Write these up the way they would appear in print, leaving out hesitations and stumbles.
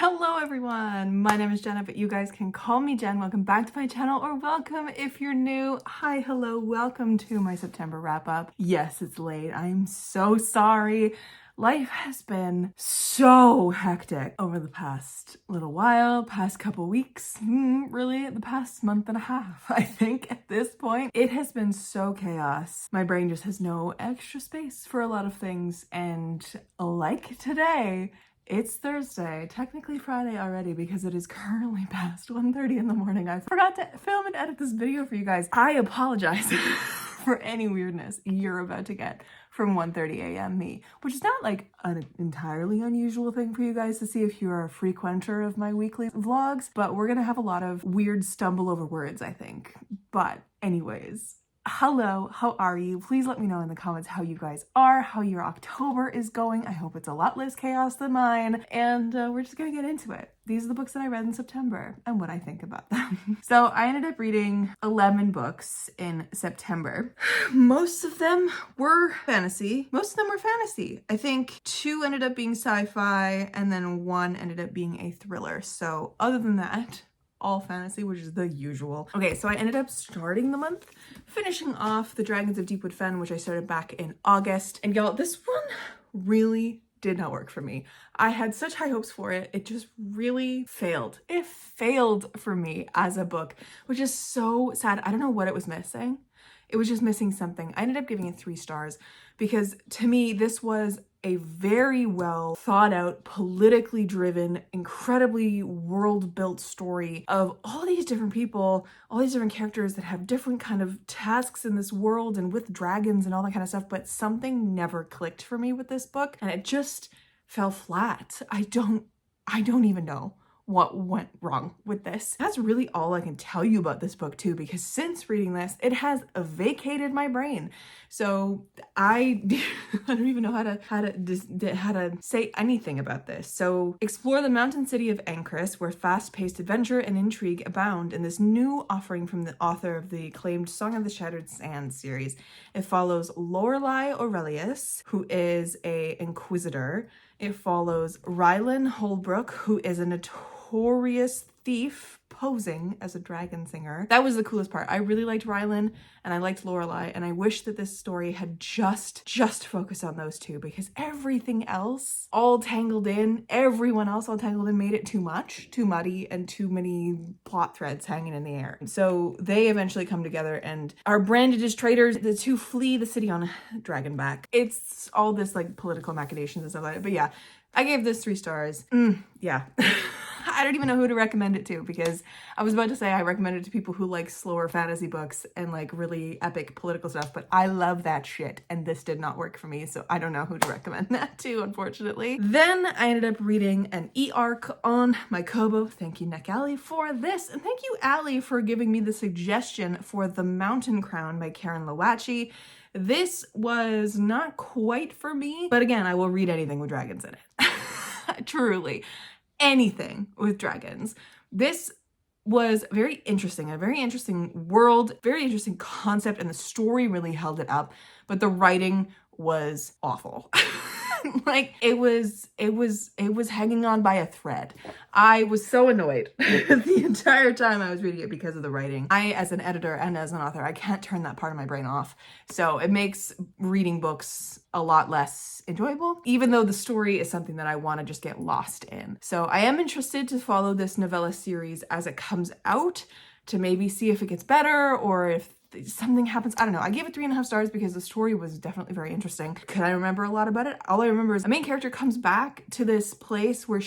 Hello everyone, my name is Jenna, but you guys can call me Jen. Welcome back to my channel, or welcome if you're new. Hi, hello, welcome to my September wrap up. Yes, it's late. I'm so sorry. Life has been so hectic over the past little while, past couple weeks, really the past month and a half, I think at this point. It has been so chaos. My brain just has no extra space for a lot of things, and like today, it's Thursday, technically Friday already because it is currently past 1:30 in the morning. I forgot to film and edit this video for you guys. I apologize for any weirdness you're about to get from 1:30 a.m. me, which is not like an entirely unusual thing for you guys to see if you're a frequenter of my weekly vlogs, but we're gonna have a lot of weird stumble over words, I think. But anyways, hello, how are you? Please let me know in the comments how you guys are, how your October is going. I hope it's a lot less chaos than mine, and we're just gonna get into it. These are the books that I read in September and what I think about them. So I ended up reading 11 books in September. Most of them were fantasy. I think 2 ended up being sci-fi, and then 1 ended up being a thriller. So other than that, all fantasy, which is the usual. Okay, so I ended up starting the month finishing off The Dragons of Deepwood Fen, which I started back in August. And y'all, this one really did not work for me. I had such high hopes for it. It just really failed. It failed for me as a book, which is so sad. I don't know what it was missing. It was just missing something. I ended up giving it 3 stars because to me, this was a very well thought out, politically driven, incredibly world built story of all these different people, all these different characters that have different kind of tasks in this world and with dragons and all that kind of stuff. But something never clicked for me with this book, and it just fell flat. I don't even know what went wrong with this. That's really all I can tell you about this book too, because since reading this, it has vacated my brain. So I don't even know how to say anything about this. So explore the mountain city of Ancris, where fast-paced adventure and intrigue abound in this new offering from the author of the acclaimed Song of the Shattered Sands series. It follows Lorelei Aurelius, who is an inquisitor. It follows Rylan Holbrook, who is a notorious thief posing as a dragon singer. That was the coolest part. I really liked Rylan and I liked Lorelei, and I wish that this story had just focused on those two, because everything else all tangled in, everyone else all tangled in, made it too much, too muddy, and too many plot threads hanging in the air. So they eventually come together and are branded as traitors. The two flee the city on dragonback. It's all this like political machinations and stuff like that. But yeah, I gave this 3 stars. Yeah. I don't even know who to recommend it to, because I was about to say I recommend it to people who like slower fantasy books and like really epic political stuff, but I love that shit and this did not work for me, so I don't know who to recommend that to, unfortunately. Then I ended up reading an e-arc on my Kobo. Thank you, Neck Alley, for this, and thank you, Allie, for giving me the suggestion for The Mountain Crown by Karen Lowacci. This was not quite for me, but again, I will read anything with dragons in it. Truly. Anything with dragons. This was very interesting, a very interesting world, very interesting concept, and the story really held it up, but the writing was awful. Like it was hanging on by a thread. I was so annoyed the entire time I was reading it because of the writing. I, as an editor and as an author, I can't turn that part of my brain off. So it makes reading books a lot less enjoyable, even though the story is something that I want to just get lost in. So I am interested to follow this novella series as it comes out, to maybe see if it gets better or if something happens. I don't know. I gave it 3.5 stars because the story was definitely very interesting. Could I remember a lot about it? All I remember is the main character comes back to this place where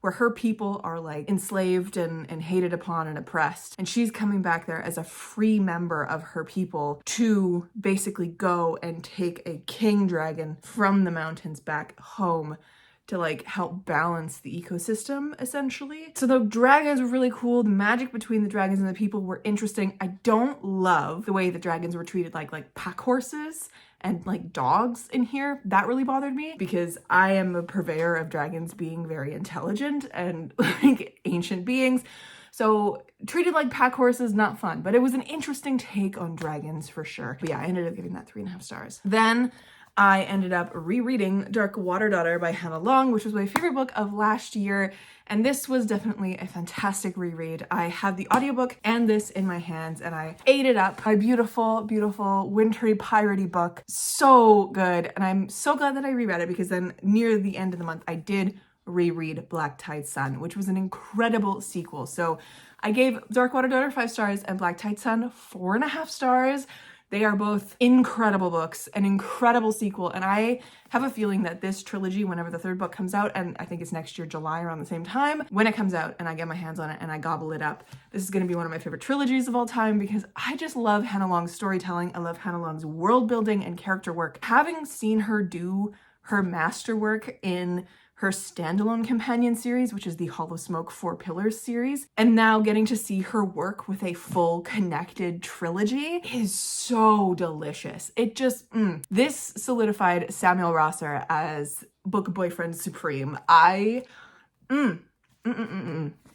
where her people are like enslaved and hated upon and oppressed. And she's coming back there as a free member of her people to basically go and take a king dragon from the mountains back home to like help balance the ecosystem, essentially. So the dragons were really cool. The magic between the dragons and the people were interesting. I don't love the way the dragons were treated like pack horses and like dogs in here. That really bothered me because I am a purveyor of dragons being very intelligent and like ancient beings. So treated like pack horses, not fun, but it was an interesting take on dragons for sure. But yeah, I ended up giving that 3.5 stars. Then I ended up rereading Dark Water Daughter by Hannah Long, which was my favorite book of last year. And this was definitely a fantastic reread. I have the audiobook and this in my hands and I ate it up. A beautiful, beautiful, wintry, piratey book. So good. And I'm so glad that I reread it because then near the end of the month, I did reread Black Tide Sun, which was an incredible sequel. So I gave Dark Water Daughter 5 stars and Black Tide Sun 4.5 stars. They are both incredible books, an incredible sequel, and I have a feeling that this trilogy, whenever the third book comes out, and I think it's next year, July, around the same time, when it comes out and I get my hands on it and I gobble it up, this is going to be one of my favorite trilogies of all time because I just love Hannah Long's storytelling. I love Hannah Long's world building and character work. Having seen her do her masterwork in her standalone companion series, which is the Hollow Smoke Four Pillars series, and now getting to see her work with a full connected trilogy is so delicious. It just, this solidified Samuel Rosser as book boyfriend supreme. I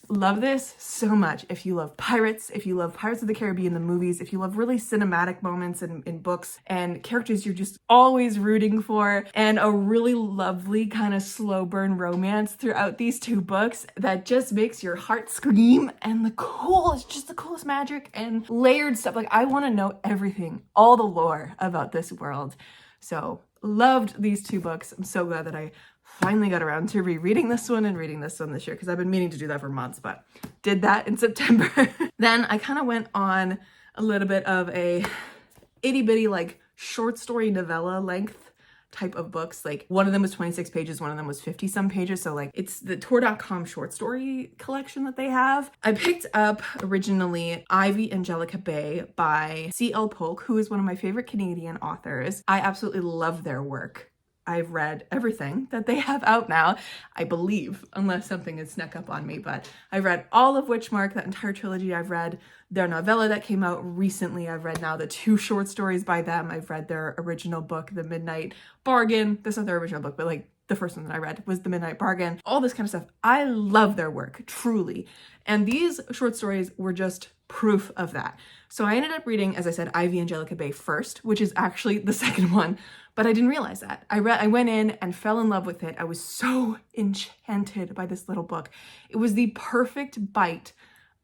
love this so much. If you love pirates, if you love Pirates of the Caribbean, the movies, if you love really cinematic moments in books and characters you're just always rooting for, and a really lovely kind of slow burn romance throughout these two books that just makes your heart scream, and it's just the coolest magic and layered stuff. Like, I want to know everything, all the lore about this world. So loved these two books. I'm so glad that I finally got around to rereading this one and reading this one this year because I've been meaning to do that for months, but did that in September. Then I kind of went on a little bit of a itty bitty like short story novella length type of books. Like one of them was 26 pages, one of them was 50 some pages. So like it's the Tor.com short story collection that they have. I picked up originally Ivy Angelica Bay by C.L. Polk, who is one of my favorite Canadian authors. I absolutely love their work. I've read everything that they have out now, I believe, unless something has snuck up on me, but I've read all of Witchmark, that entire trilogy. I've read their novella that came out recently. I've read now the 2 short stories by them. I've read their original book, The Midnight Bargain. That's not their original book, but like the first one that I read was The Midnight Bargain. All this kind of stuff. I love their work, truly. And these short stories were just proof of that. So I ended up reading, as I said, Ivy Angelica Bay first, which is actually the second one, but I didn't realize that. I went in and fell in love with it. I was so enchanted by this little book. It was the perfect bite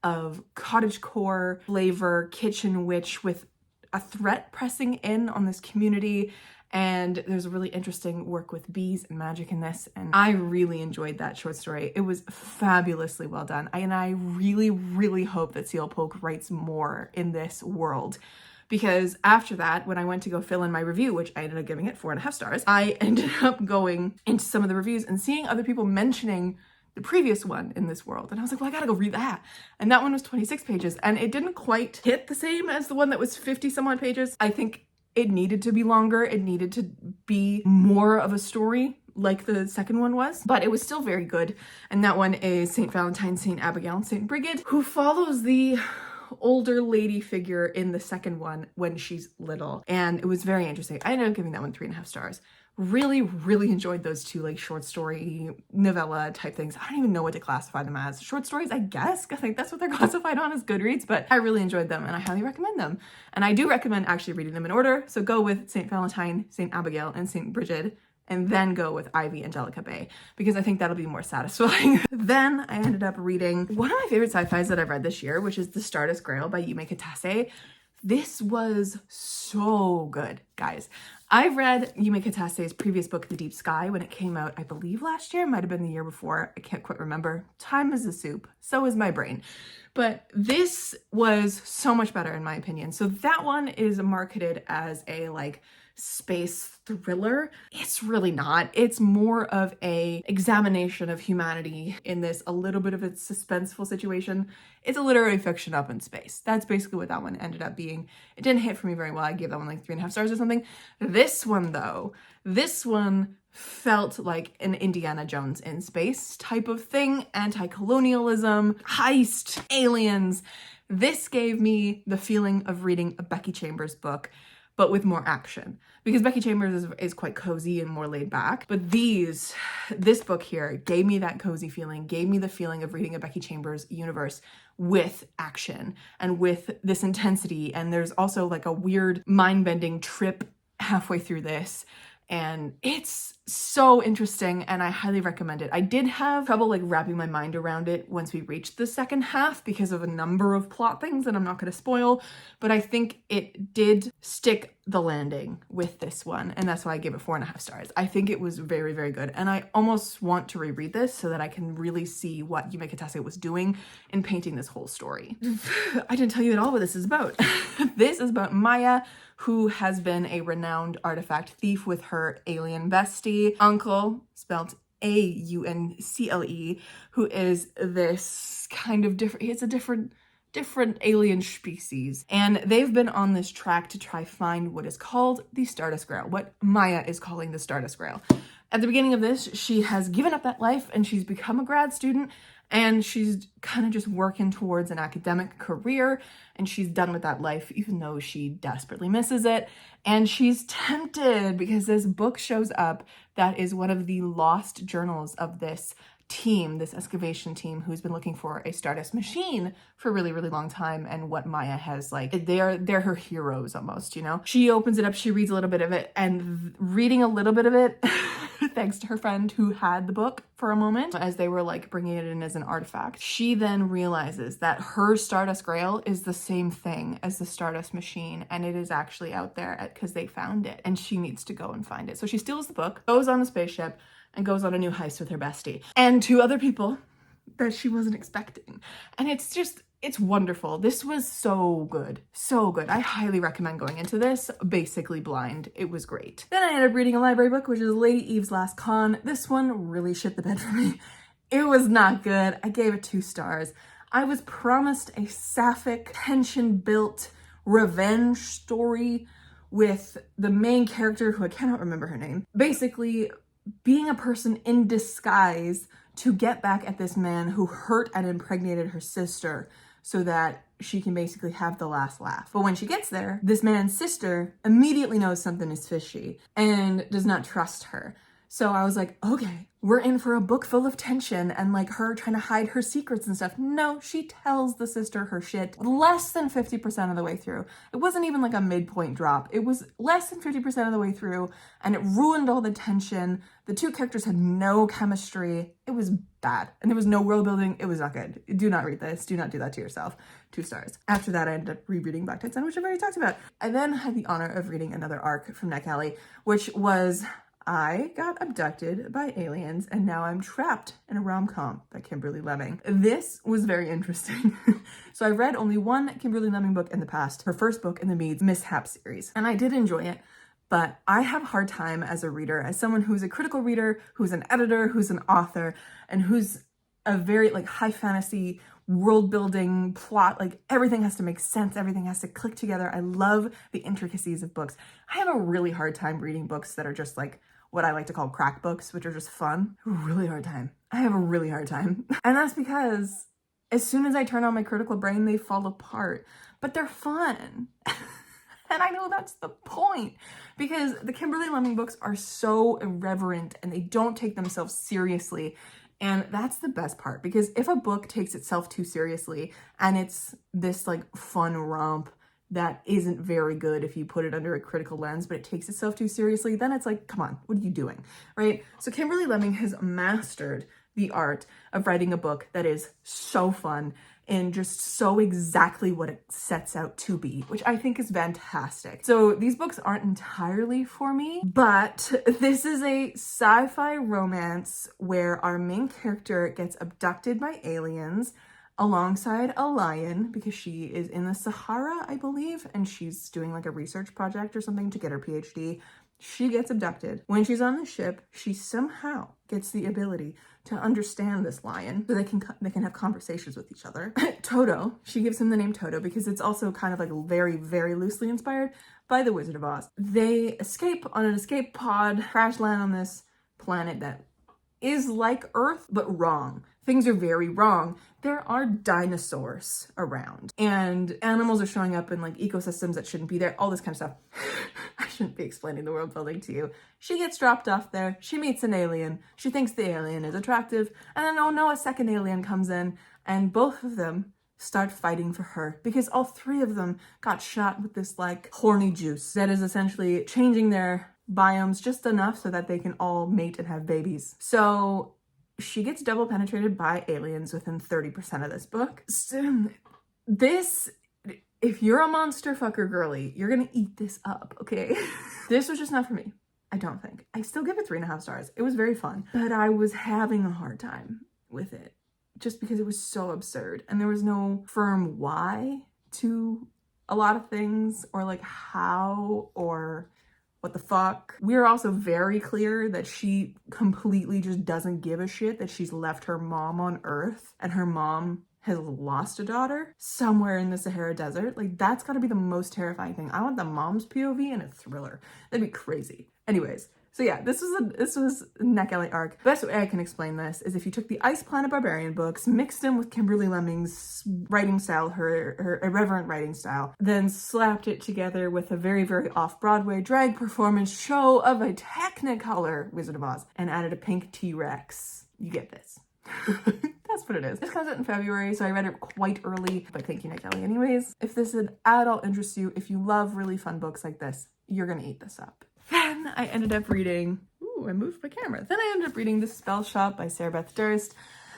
of cottagecore flavor, kitchen witch with a threat pressing in on this community. And there's a really interesting work with bees and magic in this. And I really enjoyed that short story. It was fabulously well done. And I really, really hope that C.L. Polk writes more in this world. Because after that, when I went to go fill in my review, which I ended up giving it 4.5 stars, I ended up going into some of the reviews and seeing other people mentioning the previous one in this world. And I was like, well, I gotta go read that. And that one was 26 pages. And it didn't quite hit the same as the one that was 50 some odd pages. I think it needed to be longer. It needed to be more of a story like the second one was, but it was still very good. And that one is St. Valentine, St. Abigail, and St. Brigid, who follows the older lady figure in the second one when she's little. And it was very interesting. I ended up giving that one 3.5 stars. Really, really enjoyed those two like short story novella type things. I don't even know what to classify them as. Short stories, I guess. I think that's what they're classified on as Goodreads, but I really enjoyed them and I highly recommend them. And I do recommend actually reading them in order. So go with St. Valentine, St. Abigail, and St. Brigid, and then go with Ivy Angelica Bay, because I think that'll be more satisfying. Then I ended up reading one of my favorite sci-fis that I've read this year, which is The Stardust Grail by Yume Kitase. This was so good, guys. I've read Yume Kitase's previous book, The Deep Sky, when it came out, I believe last year, might have been the year before. I can't quite remember. Time is a soup. So is my brain. But this was so much better in my opinion. So that one is marketed as a like space thriller. It's really not. It's more of a examination of humanity in this a little bit of a suspenseful situation. It's a literary fiction up in space. That's basically what that one ended up being. It didn't hit for me very well. I gave that one like 3.5 stars or something. This one though, this one felt like an Indiana Jones in space type of thing. Anti-colonialism, heist, aliens. This gave me the feeling of reading a Becky Chambers book, but with more action, because Becky Chambers is quite cozy and more laid back. But this book here gave me that cozy feeling, gave me the feeling of reading a Becky Chambers universe with action and with this intensity. And there's also like a weird mind-bending trip halfway through this. And it's so interesting and I highly recommend it. I did have trouble like wrapping my mind around it once we reached the second half because of a number of plot things that I'm not going to spoil, but I think it did stick the landing with this one, and that's why I give it 4.5 stars. I think it was very, very good, and I almost want to reread this so that I can really see what Yume Kitase was doing in painting this whole story. I didn't tell you at all what this is about. This is about Maya, who has been a renowned artifact thief with her alien bestie, Uncle, spelled A-U-N-C-L-E, who is this kind of different, it's a different alien species. And they've been on this track to try find what is called the Stardust Grail, what Maya is calling the Stardust Grail. At the beginning of this, she has given up that life and she's become a grad student, and she's kind of just working towards an academic career, and she's done with that life even though she desperately misses it. And she's tempted because this book shows up that is one of the lost journals of this team, this excavation team who's been looking for a Stardust machine for a really, really long time, and what Maya has, like, they're her heroes almost, you know? She opens it up, she reads a little bit of it, and reading a little bit of it, thanks to her friend who had the book for a moment, as they were like bringing it in as an artifact, she then realizes that her Stardust Grail is the same thing as the Stardust machine, and it is actually out there because they found it, and she needs to go and find it. So she steals the book, goes on the spaceship, and goes on a new heist with her bestie and 2 other people that she wasn't expecting. And it's wonderful. This was so good. So good. I highly recommend going into this basically blind. It was great. Then I ended up reading a library book, which is Lady Eve's Last Con. This one really shit the bed for me. It was not good. I gave it 2 stars. I was promised a sapphic, tension-built revenge story with the main character, who I cannot remember her name, basically being a person in disguise to get back at this man who hurt and impregnated her sister so that she can basically have the last laugh. But when she gets there, this man's sister immediately knows something is fishy and does not trust her. So I was like, okay, we're in for a book full of tension and like her trying to hide her secrets and stuff. No, she tells the sister her shit less than 50% of the way through. It wasn't even like a midpoint drop. It was less than 50% of the way through, and it ruined all the tension. The 2 characters had no chemistry. It was bad. And there was no world building. It was not good. Do not read this. Do not do that to yourself. 2 stars. After that, I ended up rereading Black Tide Sun, which I've already talked about. I then had the honor of reading another arc from Neck Alley, which was I got abducted by aliens and now I'm trapped in a rom-com by Kimberly Lemming. This was very interesting. So I've read only one Kimberly Lemming book in the past, her first book in the Meads Mishap series, and I did enjoy it, but I have a hard time as a reader, as someone who's a critical reader, who's an editor, who's an author, and who's a very like high fantasy world building plot, like everything has to make sense, everything has to click together. I love the intricacies of books. I have a really hard time reading books that are just like what I like to call crack books, which are just fun. Really hard time. I have a really hard time. And that's because as soon as I turn on my critical brain, they fall apart, but they're fun. And I know that's the point, because the Kimberly Lemming books are so irreverent and they don't take themselves seriously. And that's the best part, because if a book takes itself too seriously and it's this like fun romp that isn't very good if you put it under a critical lens, but it takes itself too seriously, then it's like, come on, what are you doing, right? So Kimberly Lemming has mastered the art of writing a book that is so fun and just so exactly what it sets out to be, which I think is fantastic. So these books aren't entirely for me, but this is a sci-fi romance where our main character gets abducted by aliens alongside a lion, because she is in the Sahara, I believe, and she's doing like a research project or something to get her PhD. She gets abducted. When she's on the ship, she somehow gets the ability to understand this lion so they can have conversations with each other. Toto, she gives him the name Toto because it's also kind of like very, very loosely inspired by The Wizard of Oz. They escape on an escape pod, crash land on this planet that is like Earth, but wrong. Things are very wrong. There are dinosaurs around and animals are showing up in like ecosystems that shouldn't be there, all this kind of stuff. I shouldn't be explaining the world building to you. She gets dropped off there. She meets an alien. She thinks the alien is attractive. And then, oh no, a second alien comes in and both of them start fighting for her because all 3 of them got shot with this like horny juice that is essentially changing their biomes just enough so that they can all mate and have babies. So she gets double penetrated by aliens within 30% of this book. So this, if you're a monster fucker girly, you're gonna eat this up, okay? This was just not for me, I don't think. I still give it 3.5 stars. It was very fun, but I was having a hard time with it just because it was so absurd and there was no firm why to a lot of things, or like how, or what the fuck. We're also very clear that she completely just doesn't give a shit that she's left her mom on Earth and her mom has lost a daughter somewhere in the Sahara Desert. Like, that's gotta be the most terrifying thing. I want the mom's POV in a thriller. That'd be crazy. Anyways, so yeah, this was a neck alley arc. Best way I can explain this is if you took the Ice Planet Barbarian books, mixed them with Kimberly Lemming's writing style, her irreverent writing style, then slapped it together with a very, very off-Broadway drag performance show of a Technicolor Wizard of Oz and added a pink T-Rex. You get this. That's what it is. This comes out in February, so I read it quite early, but thank you, Nick Kelly. Anyways, if this at all interests you, if you love really fun books like this, you're gonna eat this up. Then I ended up reading, ooh, I moved my camera. Then I ended up reading The Spell Shop by Sarah Beth Durst.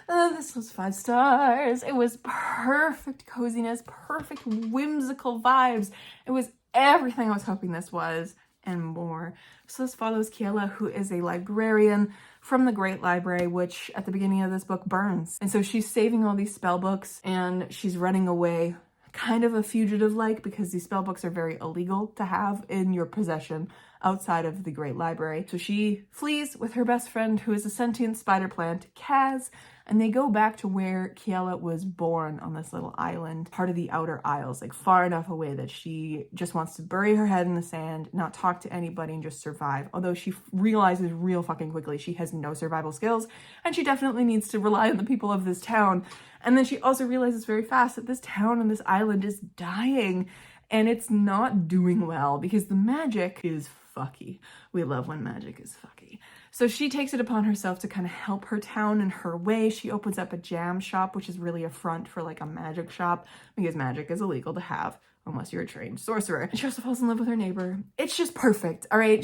This was 5 stars. It was perfect coziness, perfect whimsical vibes. It was everything I was hoping this was and more. So this follows Kiela, who is a librarian from the Great Library, which at the beginning of this book burns. And so she's saving all these spell books and she's running away, kind of a fugitive-like, because these spell books are very illegal to have in your possession outside of the Great Library. So she flees with her best friend, who is a sentient spider plant, Kaz, and they go back to where Kiela was born, on this little island, part of the Outer Isles, like far enough away that she just wants to bury her head in the sand, not talk to anybody, and just survive. Although she realizes real fucking quickly she has no survival skills, and she definitely needs to rely on the people of this town. And then she also realizes very fast that this town and this island is dying, and it's not doing well because the magic is fucky. We love when magic is fucky. So she takes it upon herself to kind of help her town in her way. She opens up a jam shop, which is really a front for like a magic shop, because magic is illegal to have unless you're a trained sorcerer. And she also falls in love with her neighbor. It's just perfect, all right?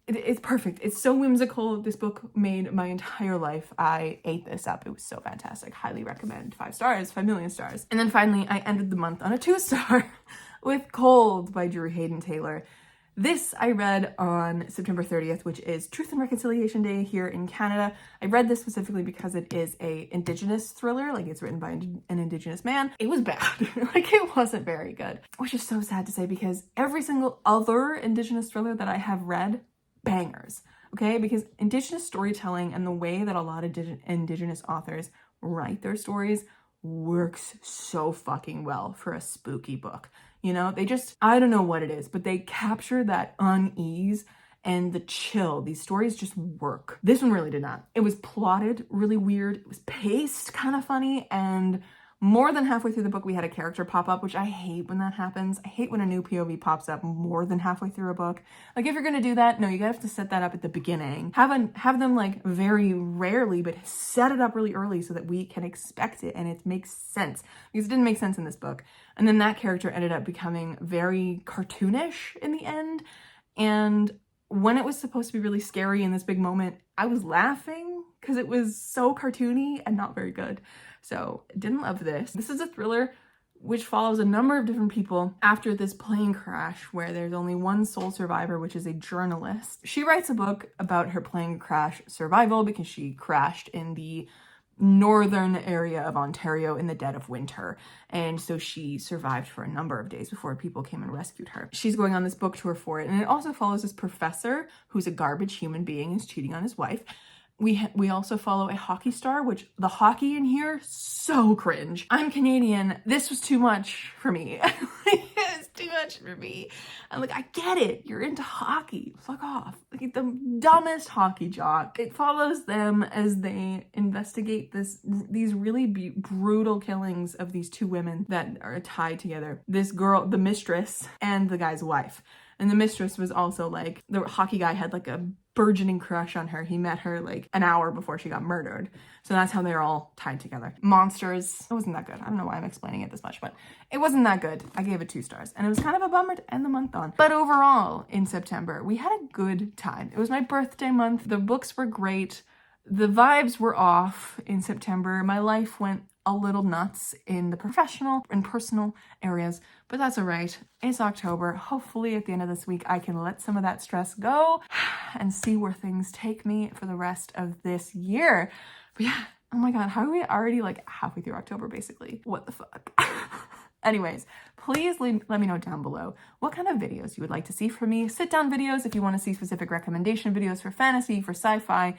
It's perfect. It's so whimsical. This book made my entire life. I ate this up. It was so fantastic. Highly recommend. 5 stars, 5 million stars. And then finally, I ended the month on a 2-star with Cold by Drew Hayden Taylor. This I read on September 30th, which is Truth and Reconciliation Day here in Canada. I read this specifically because it is a Indigenous thriller, like it's written by an Indigenous man. It was bad, like it wasn't very good, which is so sad to say because every single other Indigenous thriller that I have read, bangers, okay? Because Indigenous storytelling and the way that a lot of Indigenous authors write their stories works so fucking well for a spooky book. You know, they just, I don't know what it is, but they capture that unease and the chill. These stories just work. This one really did not. It was plotted really weird. It was paced kind of funny, and more than halfway through the book, we had a character pop up, which I hate when that happens. I hate when a new POV pops up more than halfway through a book. Like, if you're gonna do that, no, you have to set that up at the beginning. Have them, like, very rarely, but set it up really early so that we can expect it and it makes sense. Because it didn't make sense in this book. And then that character ended up becoming very cartoonish in the end. And when it was supposed to be really scary in this big moment, I was laughing because it was so cartoony and not very good. So didn't love this. This is a thriller which follows a number of different people after this plane crash where there's only one sole survivor, which is a journalist. She writes a book about her plane crash survival because she crashed in the northern area of Ontario in the dead of winter. And so she survived for a number of days before people came and rescued her. She's going on this book tour for it. And it also follows this professor who's a garbage human being who's cheating on his wife. We also follow a hockey star, which the hockey in here, so cringe. I'm Canadian. This was too much for me. It's too much for me. I'm like, I get it. You're into hockey. Fuck off. Like the dumbest hockey jock. It follows them as they investigate these really brutal killings of these 2 women that are tied together. This girl, the mistress, and the guy's wife. And the mistress was also like, the hockey guy had like a burgeoning crush on her. He met her like an hour before she got murdered. So that's how they're all tied together. Monsters, it wasn't that good. I don't know why I'm explaining it this much, but it wasn't that good. I gave it 2 stars, and it was kind of a bummer to end the month on. But overall, in September, we had a good time. It was my birthday month. The books were great. The vibes were off in September. My life went a little nuts in the professional and personal areas, but that's all right. It's October. Hopefully at the end of this week, I can let some of that stress go and see where things take me for the rest of this year. But yeah, oh my God, how are we already like halfway through October, basically? What the fuck? Anyways, please let me know down below what kind of videos you would like to see from me. Sit down videos if you want to see specific recommendation videos for fantasy, for sci-fi,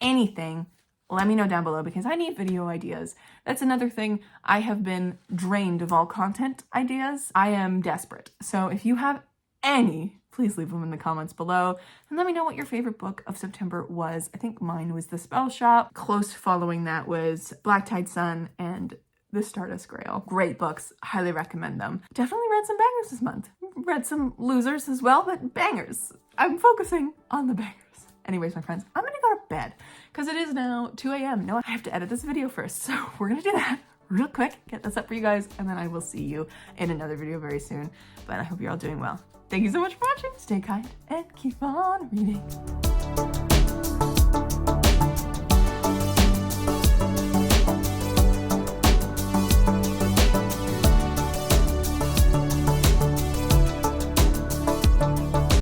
anything. Let me know down below because I need video ideas. That's another thing. I have been drained of all content ideas. I am desperate. So if you have any, please leave them in the comments below and let me know what your favorite book of September was. I think mine was The Spell Shop. Close following that was Black Tide Sun and The Stardust Grail. Great books. Highly recommend them. Definitely read some bangers this month. Read some losers as well, but bangers. I'm focusing on the bangers. Anyways, my friends, I'm gonna go to bed because it is now 2 a.m. No, I have to edit this video first. So we're gonna do that real quick, get this up for you guys, and then I will see you in another video very soon. But I hope you're all doing well. Thank you so much for watching. Stay kind and keep on reading.